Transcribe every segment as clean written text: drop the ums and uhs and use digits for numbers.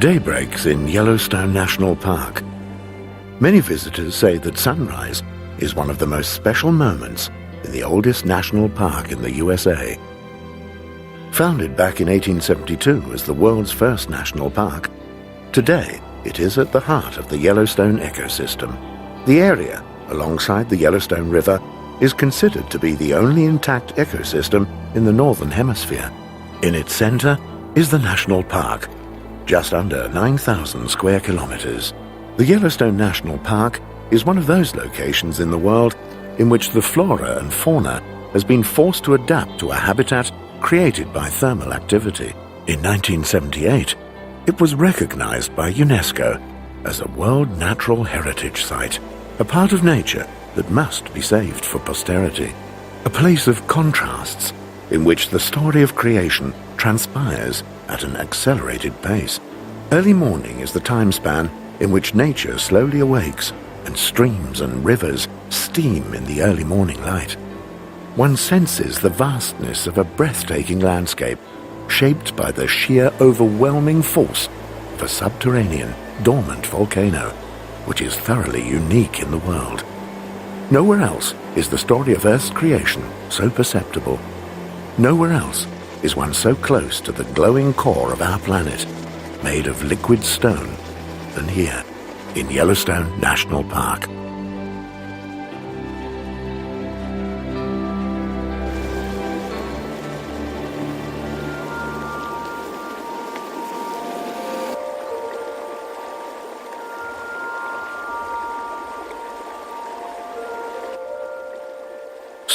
Day breaks in Yellowstone National Park. Many visitors say that sunrise is one of the most special moments in the oldest national park in the USA. Founded back in 1872 as the world's first national park, today it is at the heart of the Yellowstone ecosystem. The area, alongside the Yellowstone River, is considered to be the only intact ecosystem in the Northern Hemisphere. In its center is the national park, just under 9,000 square kilometers. The Yellowstone National Park is one of those locations in the world in which the flora and fauna has been forced to adapt to a habitat created by thermal activity. In 1978, it was recognized by UNESCO as a World Natural Heritage Site, a part of nature that must be saved for posterity, a place of contrasts in which the story of creation transpires at an accelerated pace. Early morning is the time span in which nature slowly awakes and streams and rivers steam in the early morning light. One senses the vastness of a breathtaking landscape shaped by the sheer overwhelming force of a subterranean, dormant volcano, which is thoroughly unique in the world. Nowhere else is the story of Earth's creation so perceptible. Nowhere else is one so close to the glowing core of our planet, made of liquid stone, than here in Yellowstone National Park.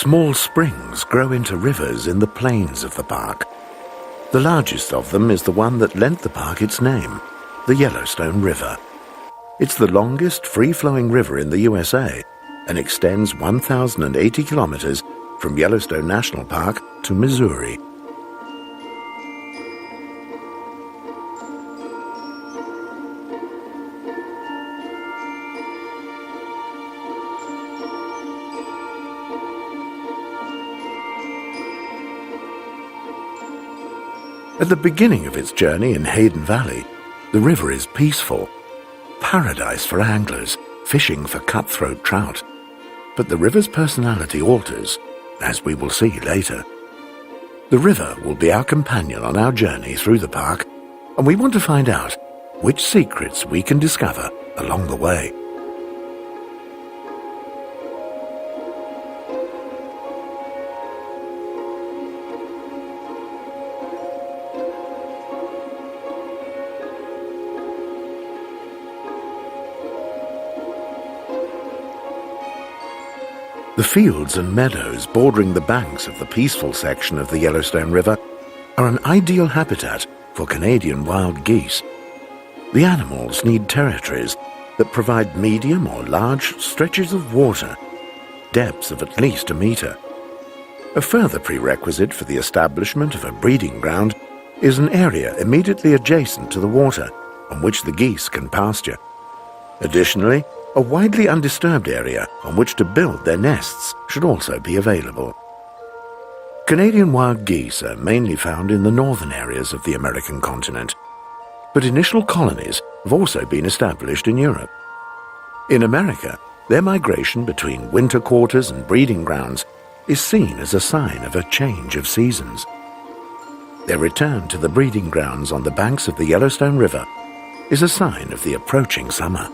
Small springs grow into rivers in the plains of the park. The largest of them is the one that lent the park its name, the Yellowstone River. It's the longest free-flowing river in the USA and extends 1,080 kilometers from Yellowstone National Park to Missouri. At the beginning of its journey in Hayden Valley, the river is peaceful, paradise for anglers fishing for cutthroat trout. But the river's personality alters, as we will see later. The river will be our companion on our journey through the park, and we want to find out which secrets we can discover along the way. The fields and meadows bordering the banks of the peaceful section of the Yellowstone River are an ideal habitat for Canadian wild geese. The animals need territories that provide medium or large stretches of water, depths of at least a meter. A further prerequisite for the establishment of a breeding ground is an area immediately adjacent to the water on which the geese can pasture. Additionally, a widely undisturbed area on which to build their nests should also be available. Canadian wild geese are mainly found in the northern areas of the American continent, but initial colonies have also been established in Europe. In America, their migration between winter quarters and breeding grounds is seen as a sign of a change of seasons. Their return to the breeding grounds on the banks of the Yellowstone River is a sign of the approaching summer.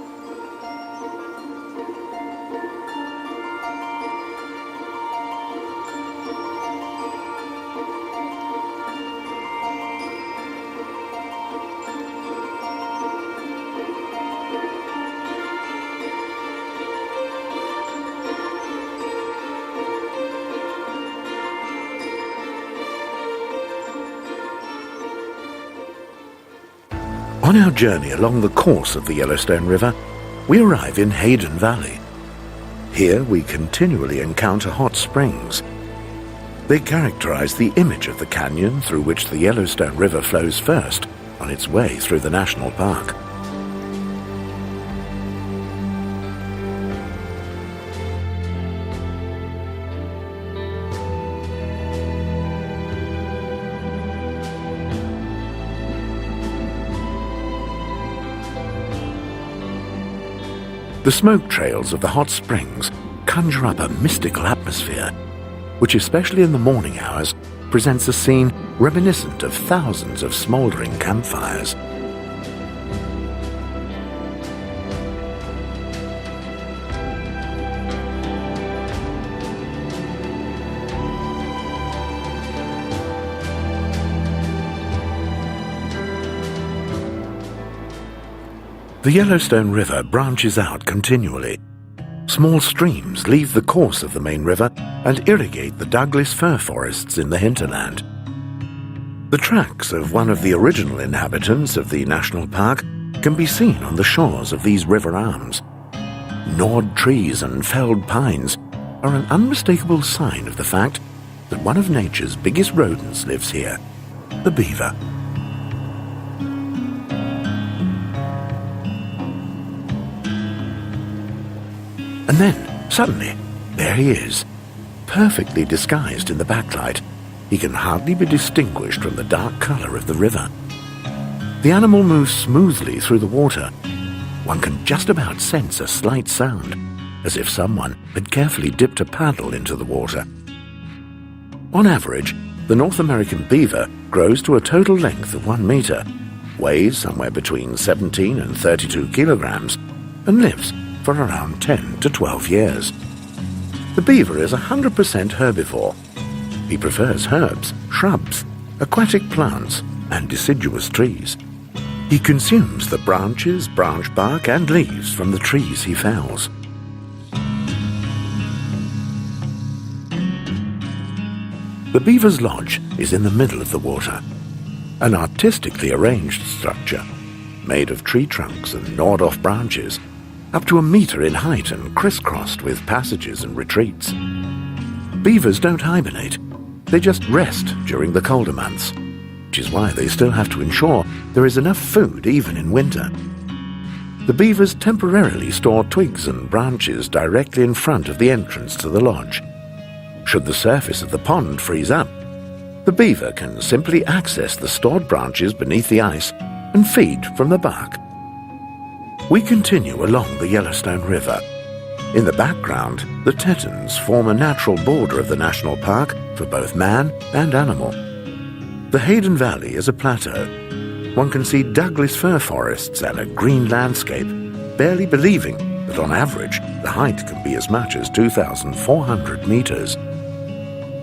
On our journey along the course of the Yellowstone River, we arrive in Hayden Valley. Here we continually encounter hot springs. They characterize the image of the canyon through which the Yellowstone River flows first on its way through the national park. The smoke trails of the hot springs conjure up a mystical atmosphere, which especially in the morning hours presents a scene reminiscent of thousands of smouldering campfires. The Yellowstone River branches out continually. Small streams leave the course of the main river and irrigate the Douglas fir forests in the hinterland. The tracks of one of the original inhabitants of the national park can be seen on the shores of these river arms. Gnawed trees and felled pines are an unmistakable sign of the fact that one of nature's biggest rodents lives here, the beaver. And then, suddenly, there he is, perfectly disguised in the backlight. He can hardly be distinguished from the dark color of the river. The animal moves smoothly through the water. One can just about sense a slight sound, as if someone had carefully dipped a paddle into the water. On average, the North American beaver grows to a total length of 1 meter, weighs somewhere between 17 and 32 kilograms, and lives for around 10 to 12 years. The beaver is 100% herbivore. He prefers herbs, shrubs, aquatic plants, and deciduous trees. He consumes the branches, branch bark, and leaves from the trees he fells. The beaver's lodge is in the middle of the water, an artistically arranged structure made of tree trunks and gnawed-off branches, up to 1 meter in height and crisscrossed with passages and retreats. Beavers don't hibernate. They just rest during the colder months, which is why they still have to ensure there is enough food even in winter. The beavers temporarily store twigs and branches directly in front of the entrance to the lodge. Should the surface of the pond freeze up, the beaver can simply access the stored branches beneath the ice and feed from the bark. We continue along the Yellowstone River. In the background, the Tetons form a natural border of the national park for both man and animal. The Hayden Valley is a plateau. One can see Douglas fir forests and a green landscape, barely believing that on average the height can be as much as 2,400 meters.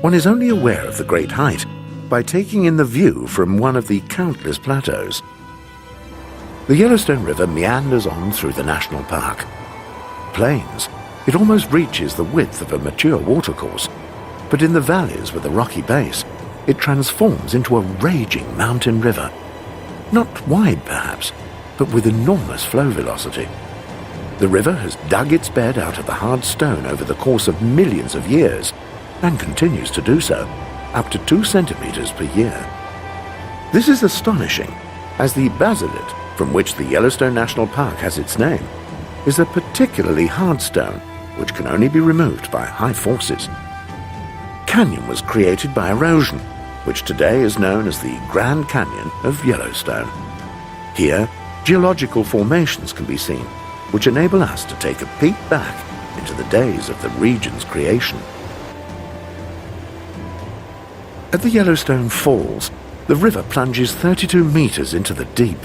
One is only aware of the great height by taking in the view from one of the countless plateaus. The Yellowstone River meanders on through the national park. Plains, it almost reaches the width of a mature watercourse, but in the valleys with a rocky base, it transforms into a raging mountain river. Not wide, perhaps, but with enormous flow velocity. The river has dug its bed out of the hard stone over the course of millions of years, and continues to do so, up to 2 centimeters per year. This is astonishing, as the basalit, from which the Yellowstone National Park has its name, is a particularly hard stone which can only be removed by high forces. Canyon was created by erosion, which today is known as the Grand Canyon of Yellowstone. Here, geological formations can be seen, which enable us to take a peek back into the days of the region's creation. At the Yellowstone Falls, the river plunges 32 meters into the deep.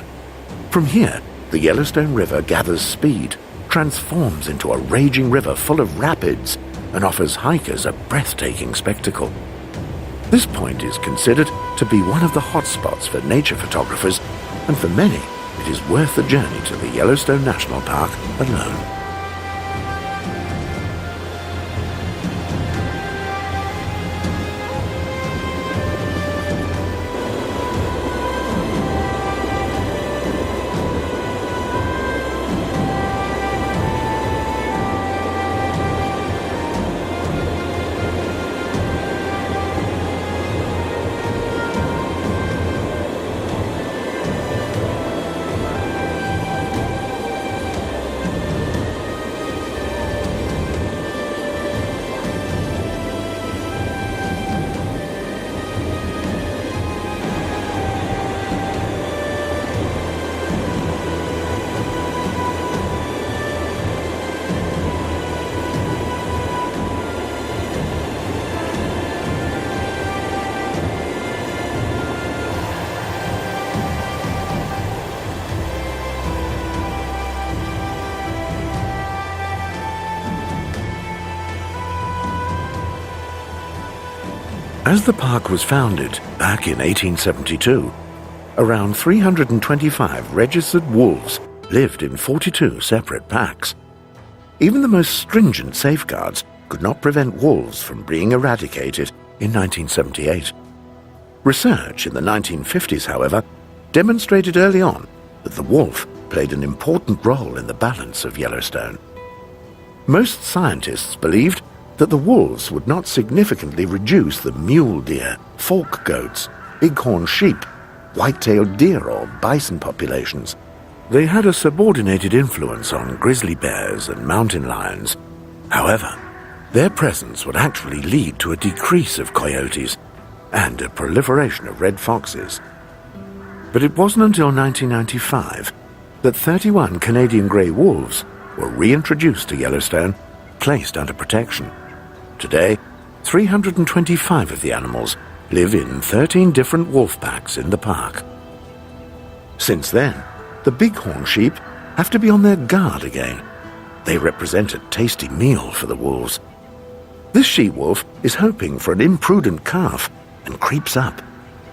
From here, the Yellowstone River gathers speed, transforms into a raging river full of rapids, and offers hikers a breathtaking spectacle. This point is considered to be one of the hotspots for nature photographers, and for many, it is worth the journey to the Yellowstone National Park alone. As the park was founded back in 1872, around 325 registered wolves lived in 42 separate packs. Even the most stringent safeguards could not prevent wolves from being eradicated in 1978. Research in the 1950s, however, demonstrated early on that the wolf played an important role in the balance of Yellowstone. Most scientists believed that the wolves would not significantly reduce the mule deer, fork goats, bighorn sheep, white-tailed deer or bison populations. They had a subordinated influence on grizzly bears and mountain lions. However, their presence would actually lead to a decrease of coyotes and a proliferation of red foxes. But it wasn't until 1995 that 31 Canadian grey wolves were reintroduced to Yellowstone, placed under protection. Today, 325 of the animals live in 13 different wolf packs in the park. Since then, the bighorn sheep have to be on their guard again. They represent a tasty meal for the wolves. This she-wolf is hoping for an imprudent calf and creeps up,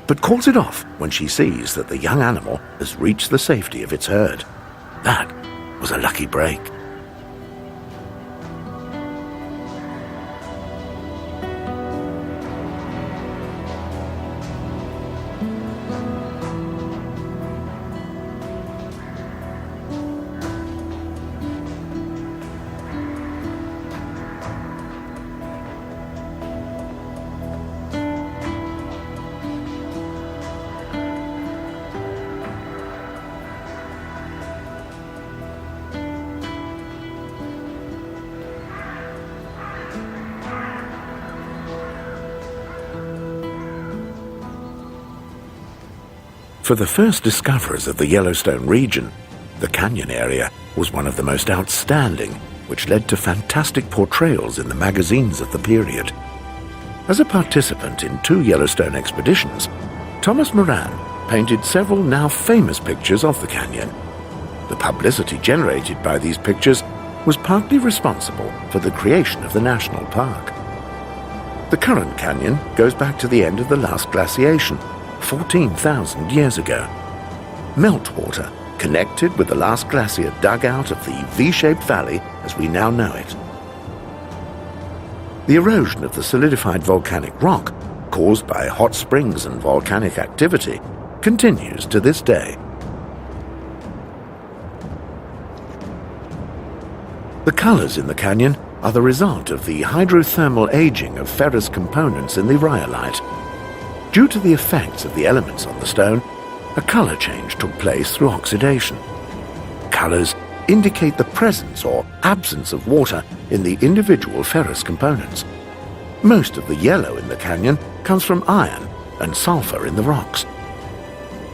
but calls it off when she sees that the young animal has reached the safety of its herd. That was a lucky break. For the first discoverers of the Yellowstone region, the canyon area was one of the most outstanding, which led to fantastic portrayals in the magazines of the period. As a participant in 2 Yellowstone expeditions, Thomas Moran painted several now famous pictures of the canyon. The publicity generated by these pictures was partly responsible for the creation of the national park. The current canyon goes back to the end of the last glaciation, 14,000 years ago. Meltwater connected with the last glacier dug out of the V-shaped valley as we now know it. The erosion of the solidified volcanic rock, caused by hot springs and volcanic activity, continues to this day. The colors in the canyon are the result of the hydrothermal aging of ferrous components in the rhyolite. Due to the effects of the elements on the stone, a color change took place through oxidation. Colors indicate the presence or absence of water in the individual ferrous components. Most of the yellow in the canyon comes from iron and sulfur in the rocks.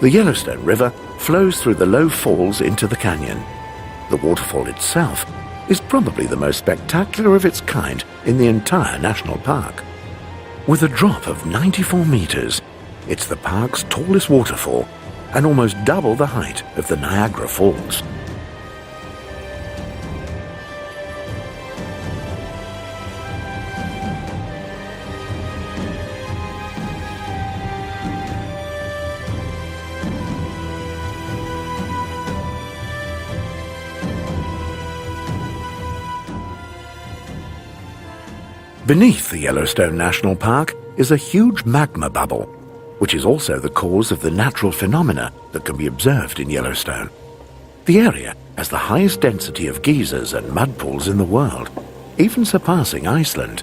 The Yellowstone River flows through the low falls into the canyon. The waterfall itself is probably the most spectacular of its kind in the entire national park. With a drop of 94 meters, it's the park's tallest waterfall and almost double the height of the Niagara Falls. Beneath the Yellowstone National Park is a huge magma bubble, which is also the cause of the natural phenomena that can be observed in Yellowstone. The area has the highest density of geysers and mud pools in the world, even surpassing Iceland.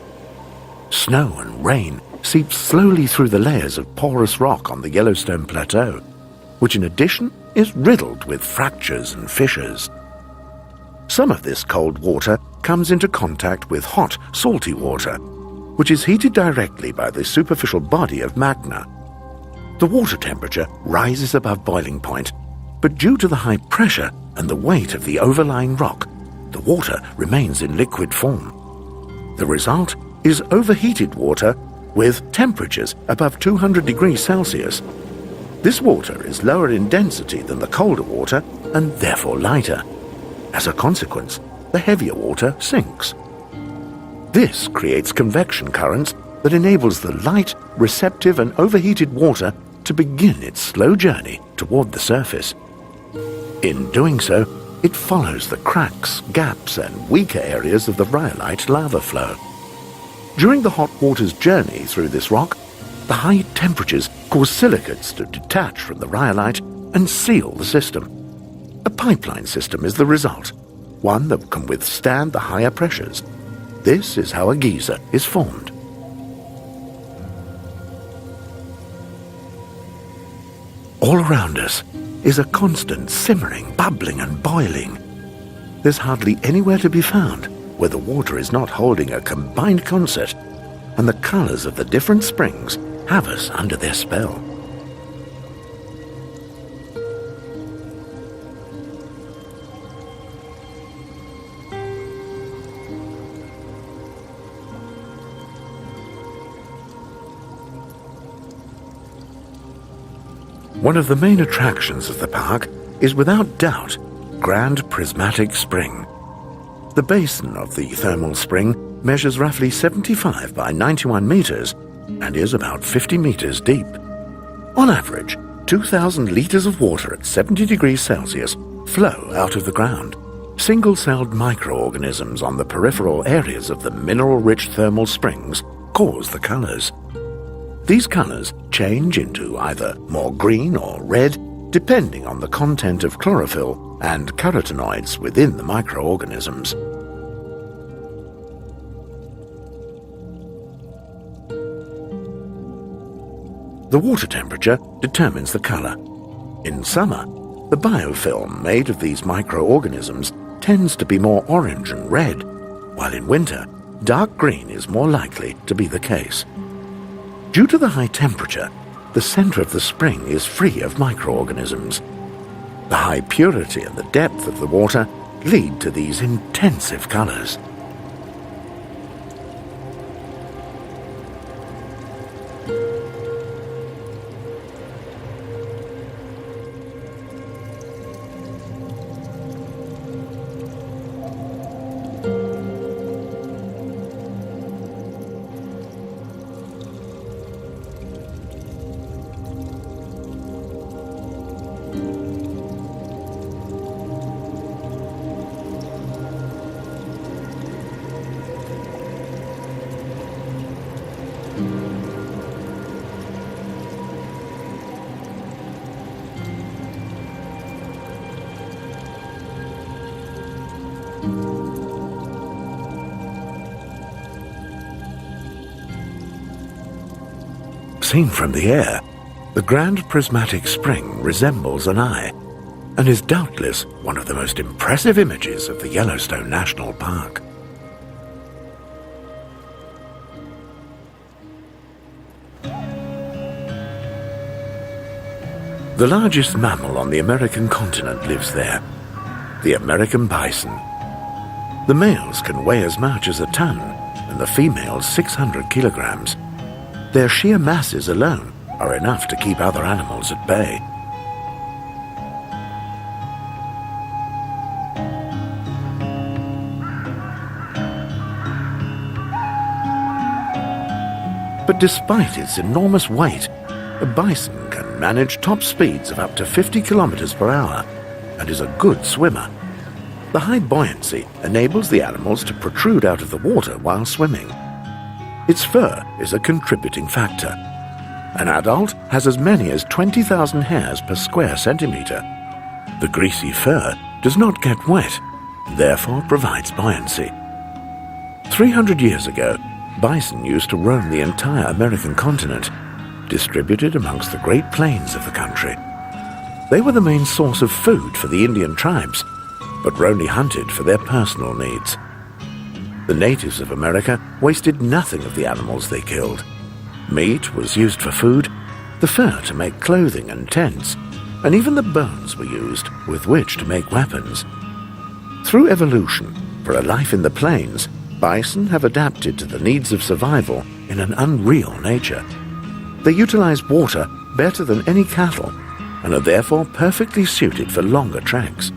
Snow and rain seep slowly through the layers of porous rock on the Yellowstone Plateau, which in addition is riddled with fractures and fissures. Some of this cold water comes into contact with hot, salty water, which is heated directly by the superficial body of magma. The water temperature rises above boiling point, but due to the high pressure and the weight of the overlying rock, the water remains in liquid form. The result is overheated water with temperatures above 200 degrees Celsius. This water is lower in density than the colder water and therefore lighter. As a consequence, the heavier water sinks. This creates convection currents that enables the light, receptive and overheated water to begin its slow journey toward the surface. In doing so, it follows the cracks, gaps and weaker areas of the rhyolite lava flow. During the hot water's journey through this rock, the high temperatures cause silicates to detach from the rhyolite and seal the system. A pipeline system is the result, one that can withstand the higher pressures. This is how a geyser is formed. All around us is a constant simmering, bubbling and boiling. There's hardly anywhere to be found where the water is not holding a combined concert, and the colors of the different springs have us under their spell. One of the main attractions of the park is without doubt Grand Prismatic Spring. The basin of the thermal spring measures roughly 75 by 91 meters and is about 50 meters deep. On average, 2,000 liters of water at 70 degrees Celsius flow out of the ground. Single-celled microorganisms on the peripheral areas of the mineral-rich thermal springs cause the colors. These colors change into either more green or red, depending on the content of chlorophyll and carotenoids within the microorganisms. The water temperature determines the color. In summer, the biofilm made of these microorganisms tends to be more orange and red, while in winter, dark green is more likely to be the case. Due to the high temperature, the center of the spring is free of microorganisms. The high purity and the depth of the water lead to these intensive colors. Seen from the air, the Grand Prismatic Spring resembles an eye and is doubtless one of the most impressive images of the Yellowstone National Park. The largest mammal on the American continent lives there, the American bison. The males can weigh as much as a ton and the females 600 kilograms. Their sheer masses alone are enough to keep other animals at bay. But despite its enormous weight, a bison can manage top speeds of up to 50 kilometers per hour and is a good swimmer. The high buoyancy enables the animals to protrude out of the water while swimming. Its fur is a contributing factor. An adult has as many as 20,000 hairs per square centimeter. The greasy fur does not get wet, and therefore provides buoyancy. 300 years ago, bison used to roam the entire American continent, distributed amongst the Great Plains of the country. They were the main source of food for the Indian tribes, but were only hunted for their personal needs. The natives of America wasted nothing of the animals they killed. Meat was used for food, the fur to make clothing and tents, and even the bones were used with which to make weapons. Through evolution, for a life in the plains, bison have adapted to the needs of survival in an unreal nature. They utilize water better than any cattle and are therefore perfectly suited for longer treks.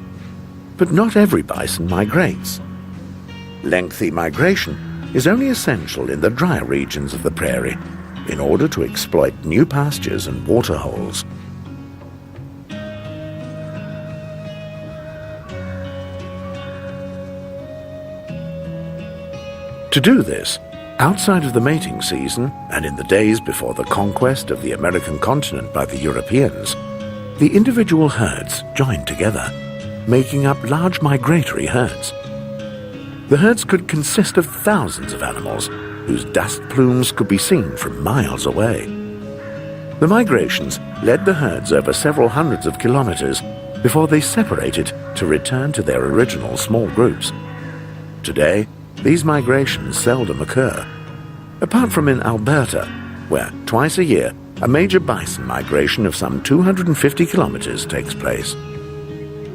But not every bison migrates. Lengthy migration is only essential in the drier regions of the prairie in order to exploit new pastures and waterholes. To do this, outside of the mating season and in the days before the conquest of the American continent by the Europeans, the individual herds joined together, making up large migratory herds. The herds could consist of thousands of animals whose dust plumes could be seen from miles away. The migrations led the herds over several hundreds of kilometers before they separated to return to their original small groups. Today, these migrations seldom occur, apart from in Alberta, where twice a year a major bison migration of some 250 kilometers takes place.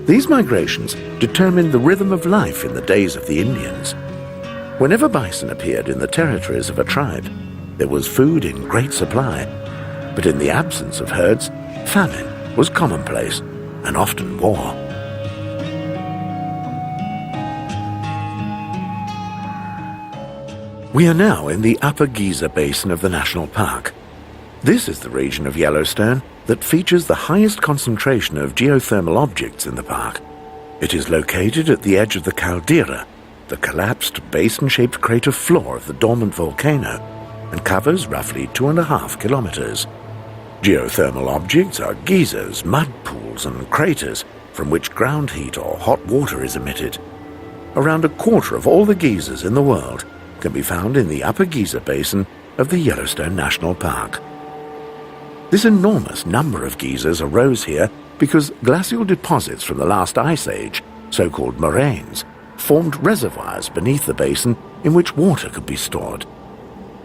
These migrations determined the rhythm of life in the days of the Indians. Whenever bison appeared in the territories of a tribe, there was food in great supply, but in the absence of herds, famine was commonplace and often war. We are now in the Upper Giza Basin of the National Park. This is the region of Yellowstone that features the highest concentration of geothermal objects in the park. It is located at the edge of the caldera, the collapsed basin-shaped crater floor of the dormant volcano, and covers roughly 2.5 kilometers. Geothermal objects are geysers, mud pools, and craters from which ground heat or hot water is emitted. Around a quarter of all the geysers in the world can be found in the Upper Giza Basin of the Yellowstone National Park. This enormous number of geysers arose here because glacial deposits from the last ice age, so-called moraines, formed reservoirs beneath the basin in which water could be stored.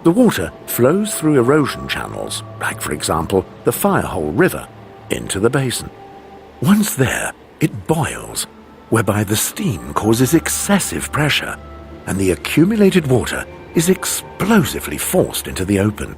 The water flows through erosion channels, like for example the Firehole River, into the basin. Once there, it boils, whereby the steam causes excessive pressure, and the accumulated water is explosively forced into the open.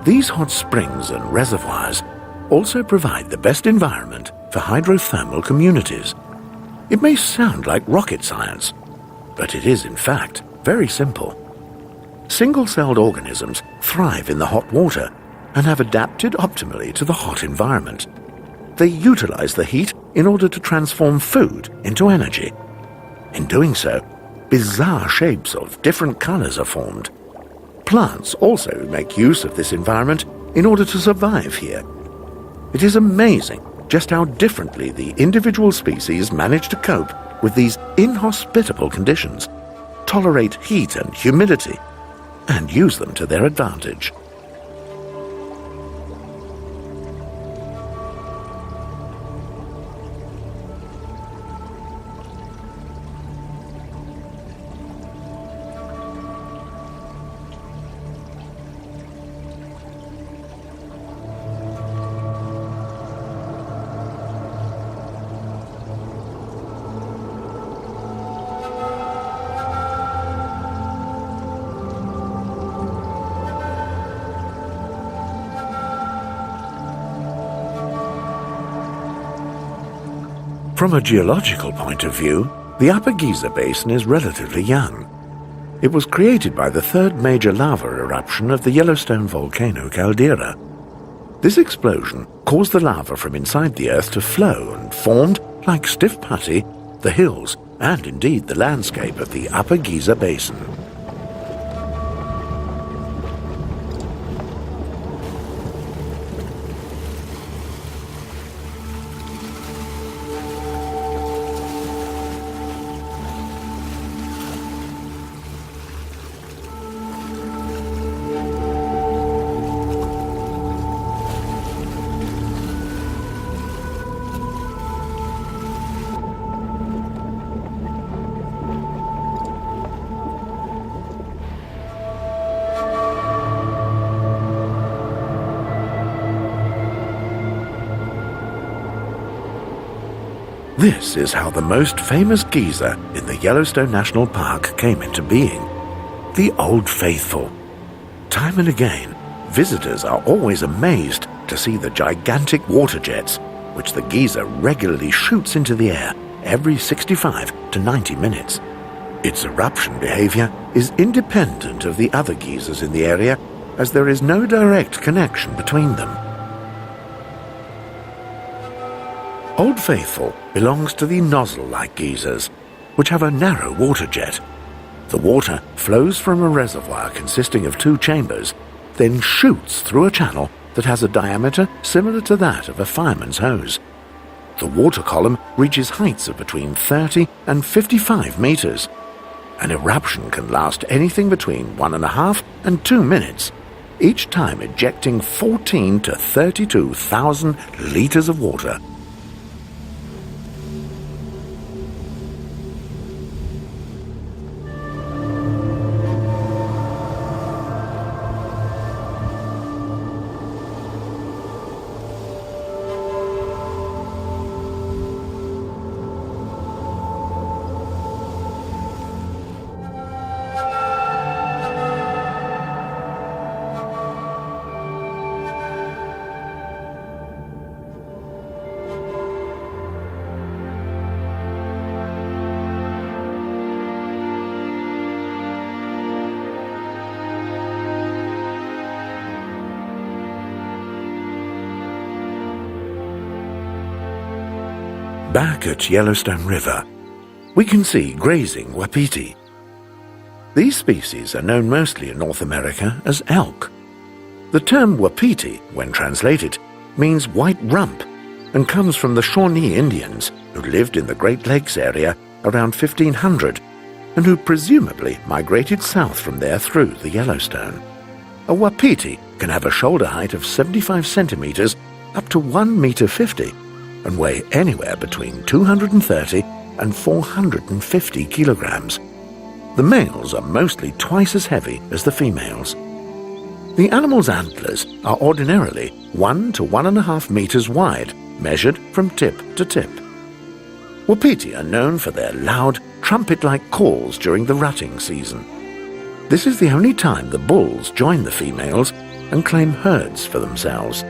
These hot springs and reservoirs also provide the best environment for hydrothermal communities. It may sound like rocket science, but it is in fact very simple. Single-celled organisms thrive in the hot water and have adapted optimally to the hot environment. They utilize the heat in order to transform food into energy. In doing so, bizarre shapes of different colors are formed. Plants also make use of this environment in order to survive here. It is amazing just how differently the individual species manage to cope with these inhospitable conditions, tolerate heat and humidity, and use them to their advantage. From a geological point of view, the Upper Giza Basin is relatively young. It was created by the third major lava eruption of the Yellowstone volcano caldera. This explosion caused the lava from inside the earth to flow and formed, like stiff putty, the hills and indeed the landscape of the Upper Giza Basin. This is how the most famous geyser in the Yellowstone National Park came into being. The Old Faithful. Time and again, visitors are always amazed to see the gigantic water jets, which the geyser regularly shoots into the air every 65 to 90 minutes. Its eruption behavior is independent of the other geysers in the area, as there is no direct connection between them. Old Faithful belongs to the nozzle-like geysers, which have a narrow water jet. The water flows from a reservoir consisting of 2 chambers, then shoots through a channel that has a diameter similar to that of a fireman's hose. The water column reaches heights of between 30 and 55 meters. An eruption can last anything between 1.5 and 2 minutes, each time ejecting 14 to 32,000 liters of water. Back at Yellowstone River, we can see grazing wapiti. These species are known mostly in North America as elk. The term wapiti, when translated, means white rump and comes from the Shawnee Indians who lived in the Great Lakes area around 1500 and who presumably migrated south from there through the Yellowstone. A wapiti can have a shoulder height of 75 centimeters up to 1 meter 50 and weigh anywhere between 230 and 450 kilograms. The males are mostly twice as heavy as the females. The animal's antlers are ordinarily 1 to 1.5 meters wide, measured from tip to tip. Wapiti are known for their loud, trumpet-like calls during the rutting season. This is the only time the bulls join the females and claim herds for themselves.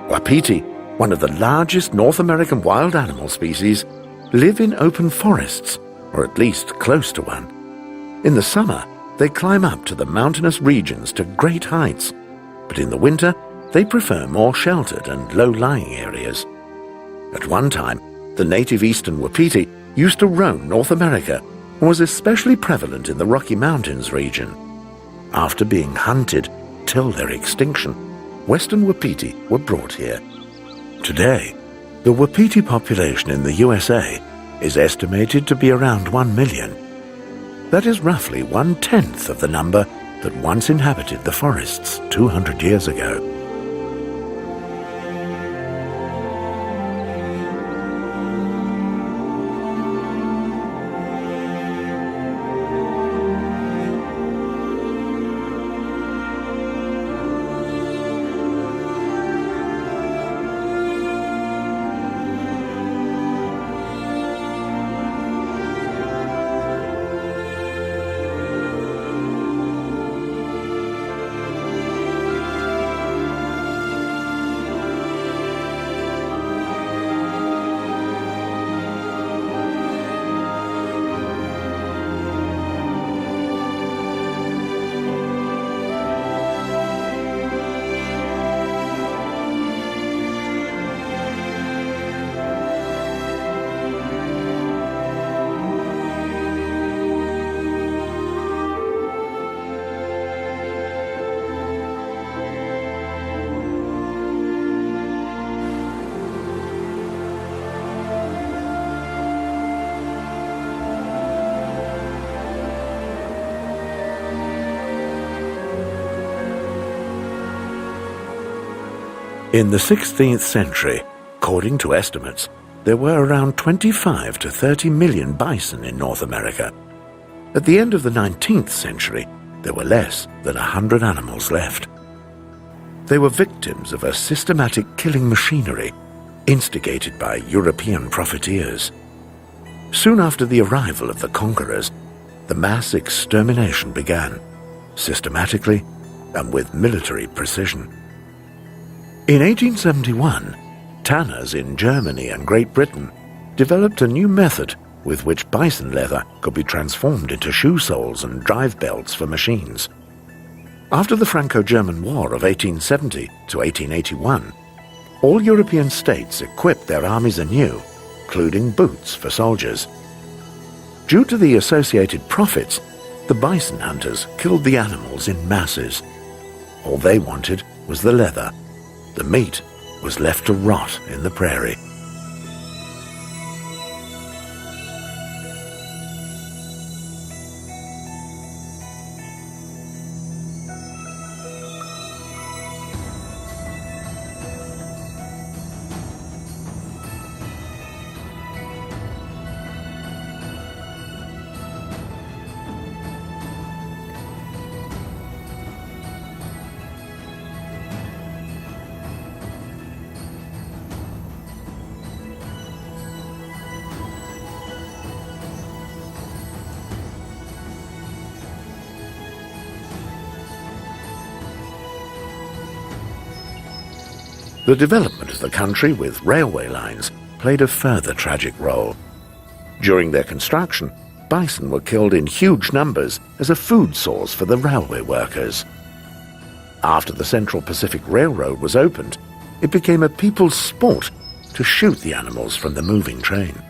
Wapiti, one of the largest North American wild animal species, live in open forests, or at least close to one. In the summer, they climb up to the mountainous regions to great heights, but in the winter, they prefer more sheltered and low-lying areas. At one time, the native eastern wapiti used to roam North America and was especially prevalent in the Rocky Mountains region. After being hunted till their extinction, western wapiti were brought here. Today, the wapiti population in the USA is estimated to be around 1 million. That is roughly 1/10 of the number that once inhabited the forests 200 years ago. In the 16th century, according to estimates, there were around 25 to 30 million bison in North America. At the end of the 19th century, there were less than 100 animals left. They were victims of a systematic killing machinery instigated by European profiteers. Soon after the arrival of the conquerors, the mass extermination began, systematically and with military precision. In 1871, tanners in Germany and Great Britain developed a new method with which bison leather could be transformed into shoe soles and drive belts for machines. After the Franco-German War of 1870 to 1881, all European states equipped their armies anew, including boots for soldiers. Due to the associated profits, the bison hunters killed the animals in masses. All they wanted was the leather. The meat was left to rot in the prairie. The development of the country with railway lines played a further tragic role. During their construction, bison were killed in huge numbers as a food source for the railway workers. After the Central Pacific Railroad was opened, it became a people's sport to shoot the animals from the moving train.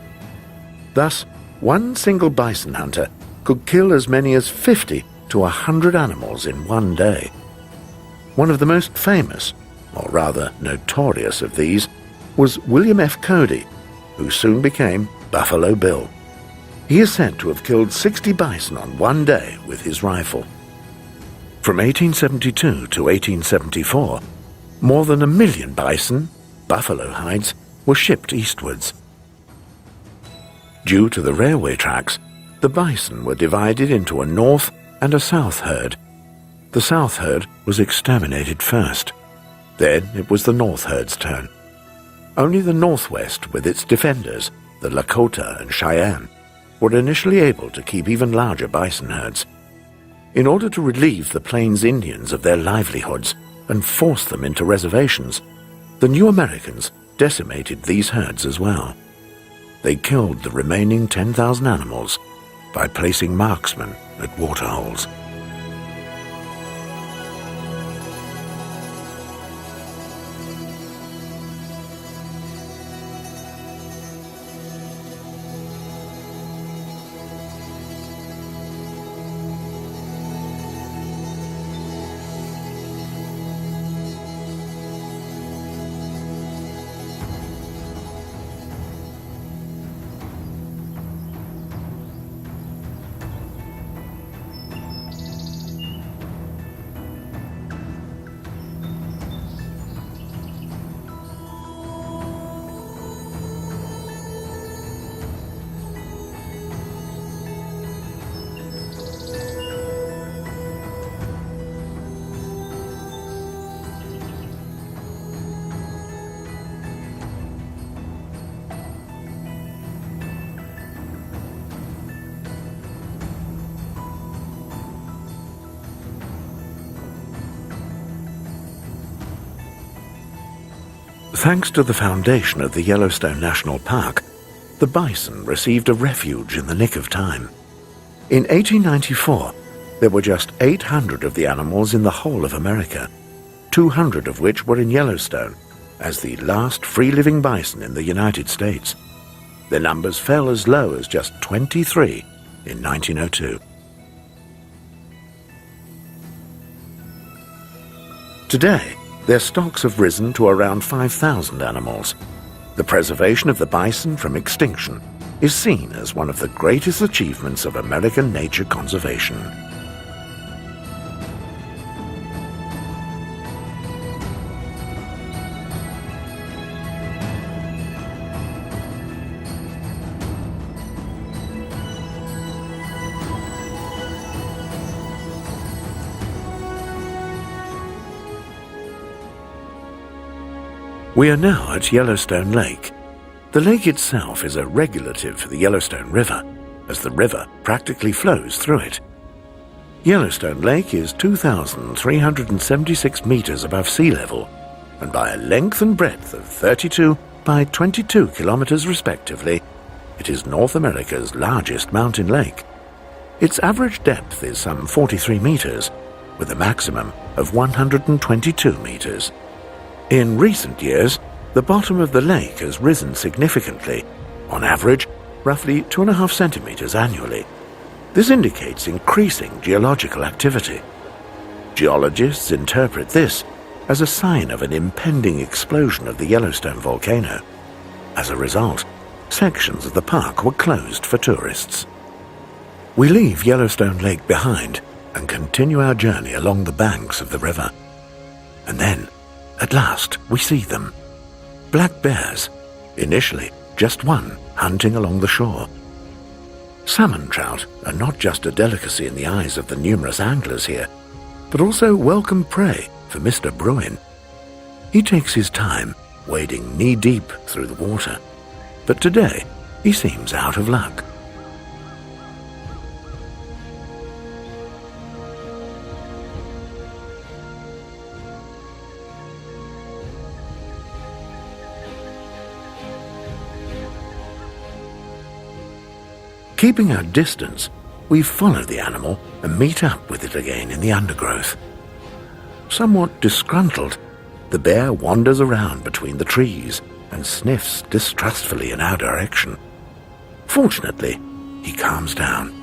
Thus, one single bison hunter could kill as many as 50 to 100 animals in one day. One of the most famous, or rather notorious of these, was William F. Cody, who soon became Buffalo Bill. He is said to have killed 60 bison on one day with his rifle. From 1872 to 1874, more than 1 million bison, buffalo hides, were shipped eastwards. Due to the railway tracks, the bison were divided into a north and a south herd. The south herd was exterminated first. Then it was the north herd's turn. Only the northwest, with its defenders, the Lakota and Cheyenne, were initially able to keep even larger bison herds. In order to relieve the Plains Indians of their livelihoods and force them into reservations, the new Americans decimated these herds as well. They killed the remaining 10,000 animals by placing marksmen at waterholes. Thanks to the foundation of the Yellowstone National Park, the bison received a refuge in the nick of time. In 1894, there were just 800 of the animals in the whole of America, 200 of which were in Yellowstone, as the last free-living bison in the United States. Their numbers fell as low as just 23 in 1902. Today, their stocks have risen to around 5,000 animals. The preservation of the bison from extinction is seen as one of the greatest achievements of American nature conservation. We are now at Yellowstone Lake. The lake itself is a regulative for the Yellowstone River, as the river practically flows through it. Yellowstone Lake is 2,376 meters above sea level, and by a length and breadth of 32 by 22 kilometers respectively, it is North America's largest mountain lake. Its average depth is some 43 meters, with a maximum of 122 meters. In recent years, the bottom of the lake has risen significantly, on average roughly 2.5 centimeters annually. This indicates increasing geological activity. Geologists interpret this as a sign of an impending explosion of the Yellowstone volcano. As a result, sections of the park were closed for tourists. We leave Yellowstone Lake behind and continue our journey along the banks of the river. And then, at last, we see them. Black bears, initially just one hunting along the shore. Salmon trout are not just a delicacy in the eyes of the numerous anglers here, but also welcome prey for Mr. Bruin. He takes his time, wading knee-deep through the water, but today he seems out of luck. Keeping our distance, we follow the animal and meet up with it again in the undergrowth. Somewhat disgruntled, the bear wanders around between the trees and sniffs distrustfully in our direction. Fortunately, he calms down,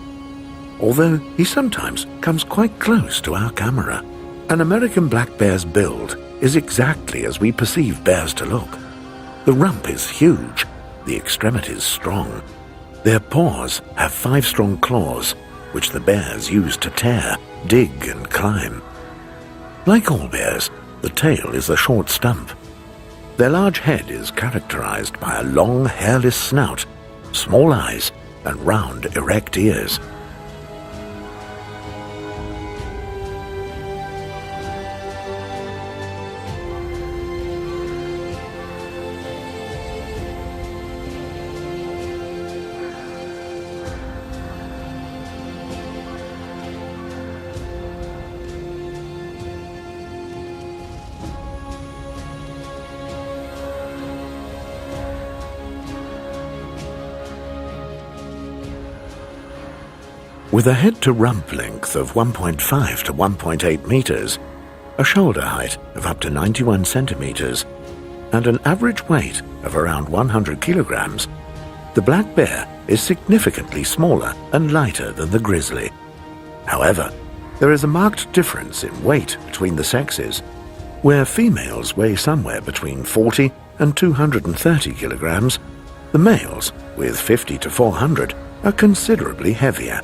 although he sometimes comes quite close to our camera. An American black bear's build is exactly as we perceive bears to look. The rump is huge, the extremities strong. Their paws have 5 strong claws, which the bears use to tear, dig, and climb. Like all bears, the tail is a short stump. Their large head is characterized by a long, hairless snout, small eyes, and round, erect ears. With a head-to-rump length of 1.5 to 1.8 meters, a shoulder height of up to 91 centimeters, and an average weight of around 100 kilograms, the black bear is significantly smaller and lighter than the grizzly. However, there is a marked difference in weight between the sexes, where females weigh somewhere between 40 and 230 kilograms, the males, with 50 to 400, are considerably heavier.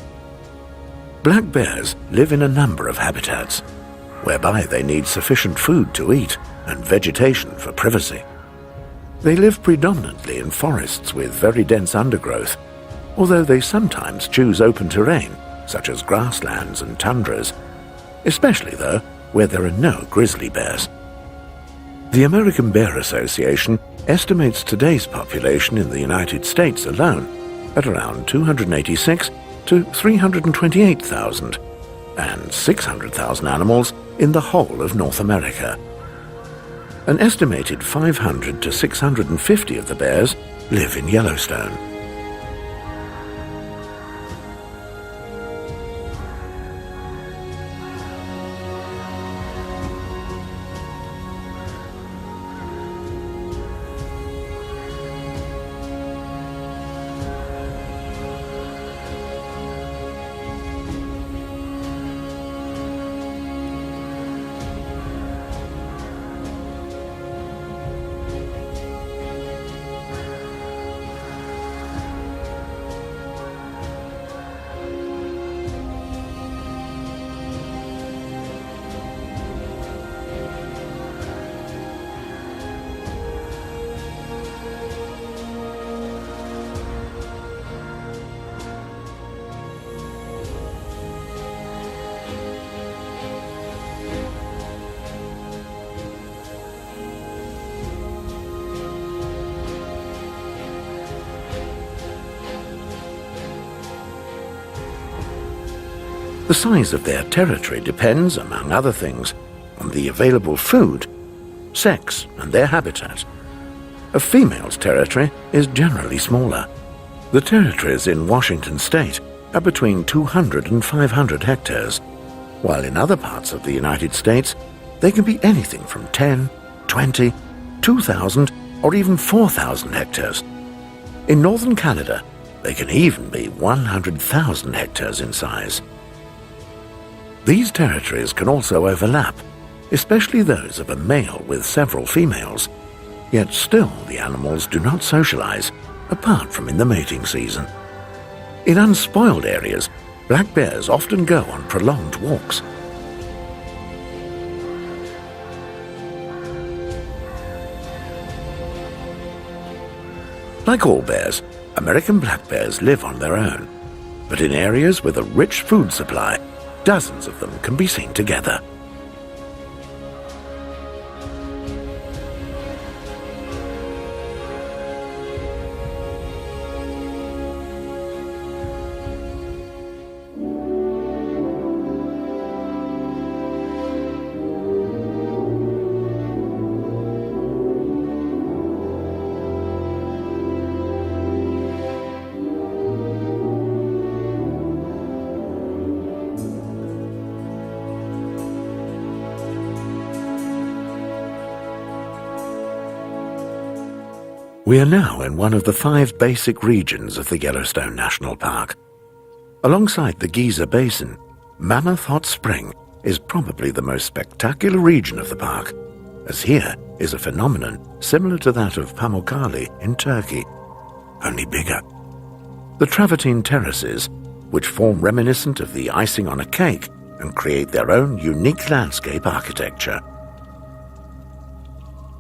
Black bears live in a number of habitats, whereby they need sufficient food to eat and vegetation for privacy. They live predominantly in forests with very dense undergrowth, although they sometimes choose open terrain, such as grasslands and tundras, especially, though, where there are no grizzly bears. The American Bear Association estimates today's population in the United States alone at around 286 to 328,000, and 600,000 animals in the whole of North America. An estimated 500 to 650 of the bears live in Yellowstone. The size of their territory depends, among other things, on the available food, sex, and their habitat. A female's territory is generally smaller. The territories in Washington state are between 200 and 500 hectares, while in other parts of the United States they can be anything from 10, 20, 2,000 or even 4,000 hectares. In northern Canada, they can even be 100,000 hectares in size. These territories can also overlap, especially those of a male with several females, yet still the animals do not socialize, apart from in the mating season. In unspoiled areas, black bears often go on prolonged walks. Like all bears, American black bears live on their own, but in areas with a rich food supply, dozens of them can be seen together. We are now in one of the 5 basic regions of the Yellowstone National Park. Alongside the Giza Basin, Mammoth Hot Spring is probably the most spectacular region of the park, as here is a phenomenon similar to that of Pamukkale in Turkey, only bigger. The travertine terraces, which form reminiscent of the icing on a cake and create their own unique landscape architecture.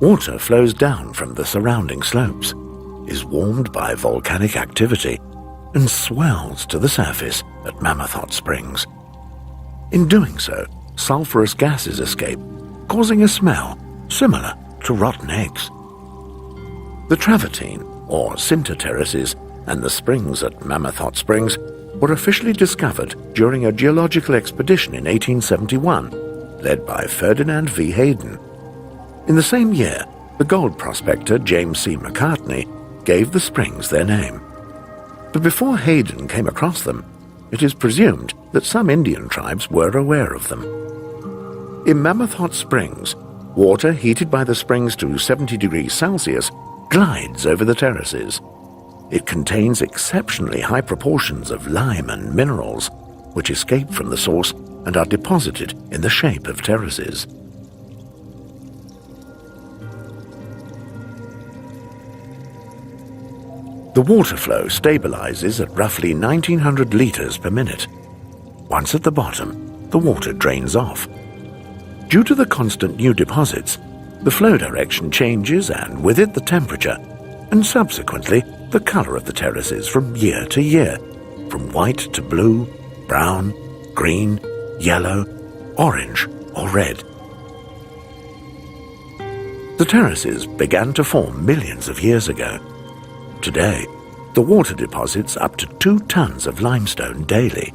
Water flows down from the surrounding slopes, is warmed by volcanic activity, and swells to the surface at Mammoth Hot Springs. In doing so, sulfurous gases escape, causing a smell similar to rotten eggs. The travertine, or sinter terraces, and the springs at Mammoth Hot Springs were officially discovered during a geological expedition in 1871, led by Ferdinand V. Hayden. In the same year, the gold prospector James C. McCartney gave the springs their name. But before Hayden came across them, it is presumed that some Indian tribes were aware of them. In Mammoth Hot Springs, water heated by the springs to 70 degrees Celsius glides over the terraces. It contains exceptionally high proportions of lime and minerals, which escape from the source and are deposited in the shape of terraces. The water flow stabilizes at roughly 1900 liters per minute. Once at the bottom, the water drains off. Due to the constant new deposits, the flow direction changes and with it the temperature, and subsequently the color of the terraces from year to year, from white to blue, brown, green, yellow, orange or red. The terraces began to form millions of years ago. Today, the water deposits up to 2 tons of limestone daily.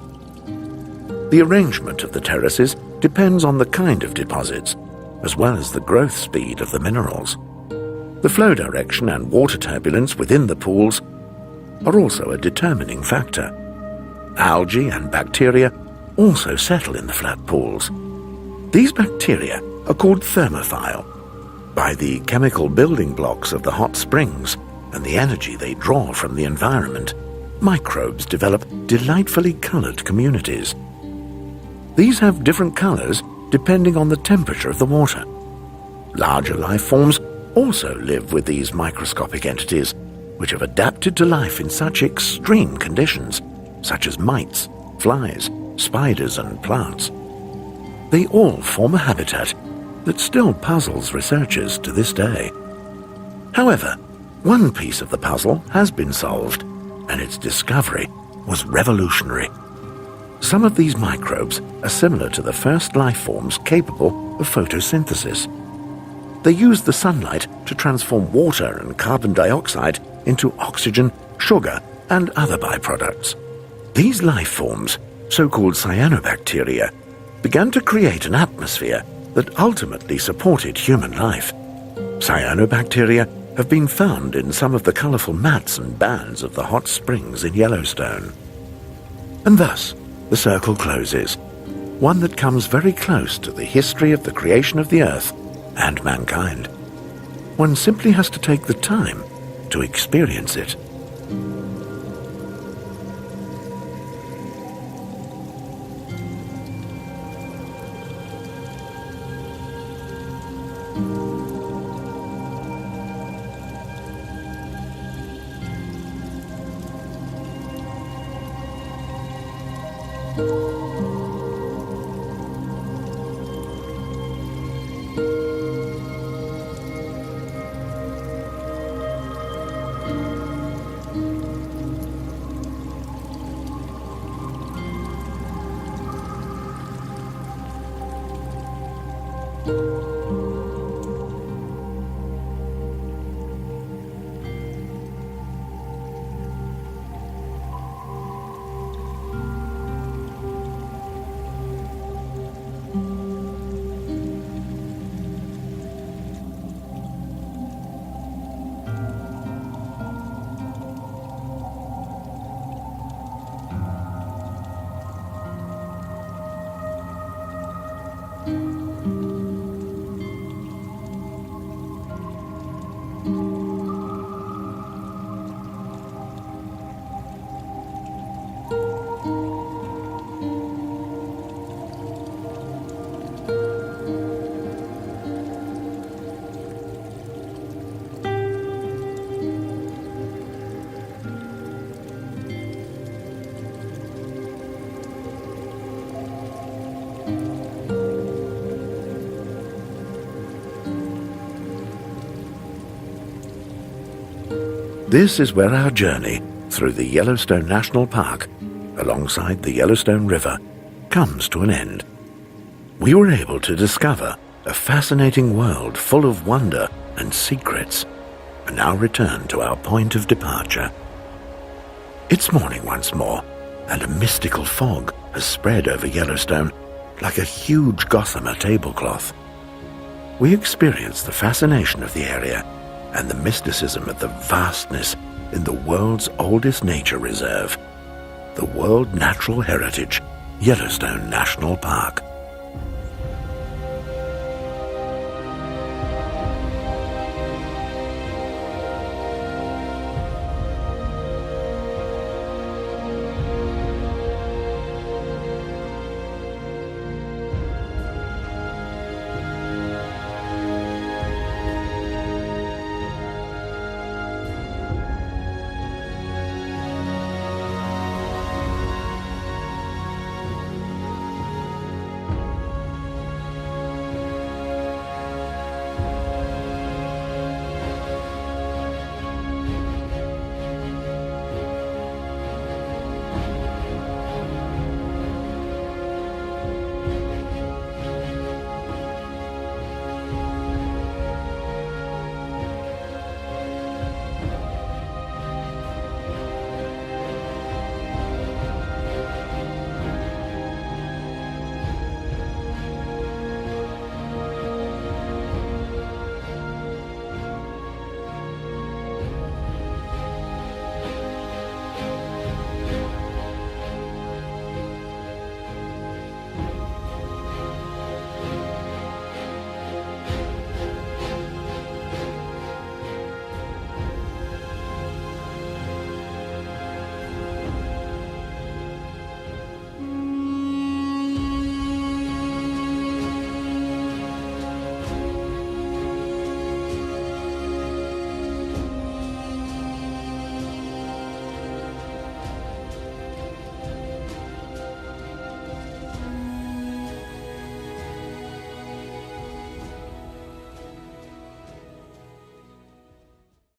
The arrangement of the terraces depends on the kind of deposits, as well as the growth speed of the minerals. The flow direction and water turbulence within the pools are also a determining factor. Algae and bacteria also settle in the flat pools. These bacteria are called thermophile by the chemical building blocks of the hot springs and the energy they draw from the environment. Microbes develop delightfully colored communities. These have different colors depending on the temperature of the water. Larger life forms also live with these microscopic entities, which have adapted to life in such extreme conditions, such as mites, flies, spiders, and plants. They all form a habitat that still puzzles researchers to this day. However, one piece of the puzzle has been solved, and its discovery was revolutionary. Some of these microbes are similar to the first life forms capable of photosynthesis. They use the sunlight to transform water and carbon dioxide into oxygen, sugar, and other byproducts. These life forms so-called cyanobacteria, began to create an atmosphere that ultimately supported human life. Cyanobacteria have been found in some of the colourful mats and bands of the hot springs in Yellowstone. And thus, the circle closes, one that comes very close to the history of the creation of the Earth and mankind. One simply has to take the time to experience it. This is where our journey through the Yellowstone National Park, alongside the Yellowstone River, comes to an end. We were able to discover a fascinating world full of wonder and secrets, and now return to our point of departure. It's morning once more, and a mystical fog has spread over Yellowstone like a huge gossamer tablecloth. We experience the fascination of the area and the mysticism of the vastness in the world's oldest nature reserve, the World Natural Heritage Yellowstone National Park.